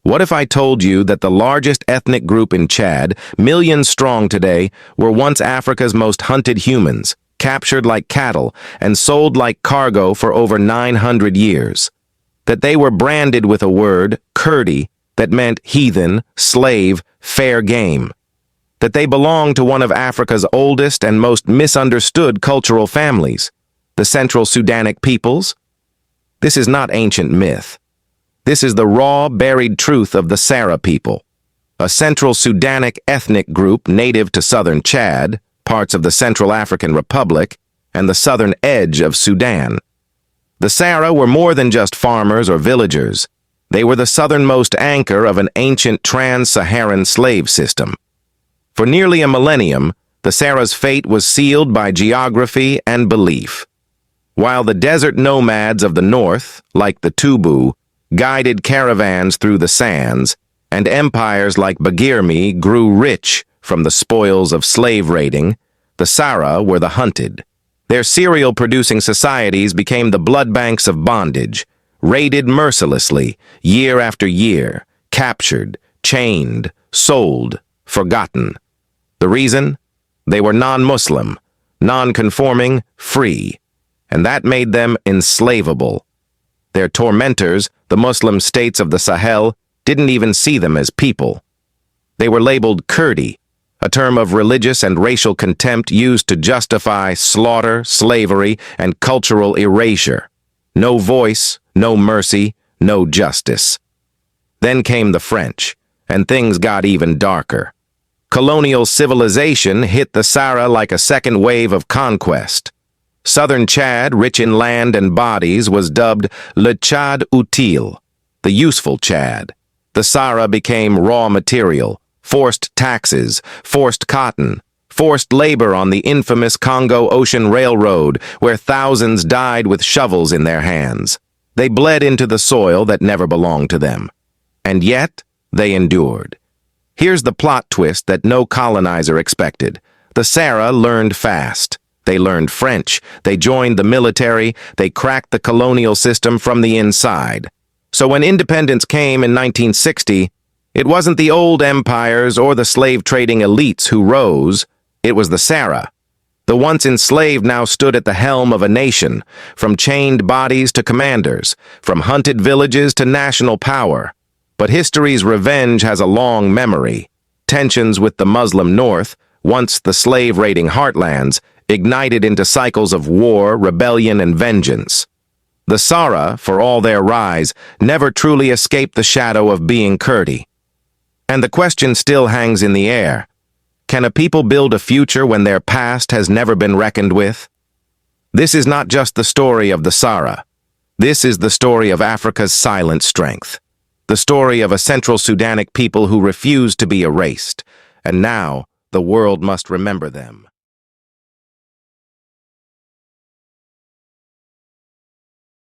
What if I told you that the largest ethnic group in Chad, millions strong today, were once Africa's most hunted humans, captured like cattle and sold like cargo for over 900 years? That they were branded with a word, Kirdi, that meant heathen, slave, fair game. That they belonged to one of Africa's oldest and most misunderstood cultural families, the Central Sudanic peoples? This is not ancient myth. This is the raw, buried truth of the Sara people, a Central Sudanic ethnic group native to southern Chad, parts of the Central African Republic, and the southern edge of Sudan. The Sara were more than just farmers or villagers. They were the southernmost anchor of an ancient trans-Saharan slave system. For nearly a millennium, the Sara's fate was sealed by geography and belief. While the desert nomads of the north, like the Tubu, guided caravans through the sands, and empires like Bagirmi grew rich from the spoils of slave raiding, the Sara were the hunted. Their cereal-producing societies became the blood banks of bondage, raided mercilessly, year after year, captured, chained, sold, forgotten. The reason? They were non-Muslim, non-conforming, free, and that made them enslavable. Their tormentors, the Muslim states of the Sahel, didn't even see them as people. They were labeled Kirdi, a term of religious and racial contempt used to justify slaughter, slavery, and cultural erasure. No voice, no mercy, no justice. Then came the French, and things got even darker. Colonial civilization hit the Sara like a second wave of conquest. Southern Chad, rich in land and bodies, was dubbed Le Chad Utile, the useful Chad. The Sara became raw material, forced taxes, forced cotton, forced labor on the infamous Congo Ocean Railroad, where thousands died with shovels in their hands. They bled into the soil that never belonged to them. And yet, they endured. Here's the plot twist that no colonizer expected. The Sara learned fast. They learned French, they joined the military, they cracked the colonial system from the inside. So when independence came in 1960, it wasn't the old empires or the slave-trading elites who rose, it was the Sara. The once enslaved now stood at the helm of a nation, from chained bodies to commanders, from hunted villages to national power. But history's revenge has a long memory. Tensions with the Muslim North, once the slave-raiding heartlands, ignited into cycles of war, rebellion, and vengeance. The Sara, for all their rise, never truly escaped the shadow of being Kirdi. And the question still hangs in the air. Can a people build a future when their past has never been reckoned with? This is not just the story of the Sara. This is the story of Africa's silent strength. The story of a Central Sudanic people who refused to be erased. And now, the world must remember them.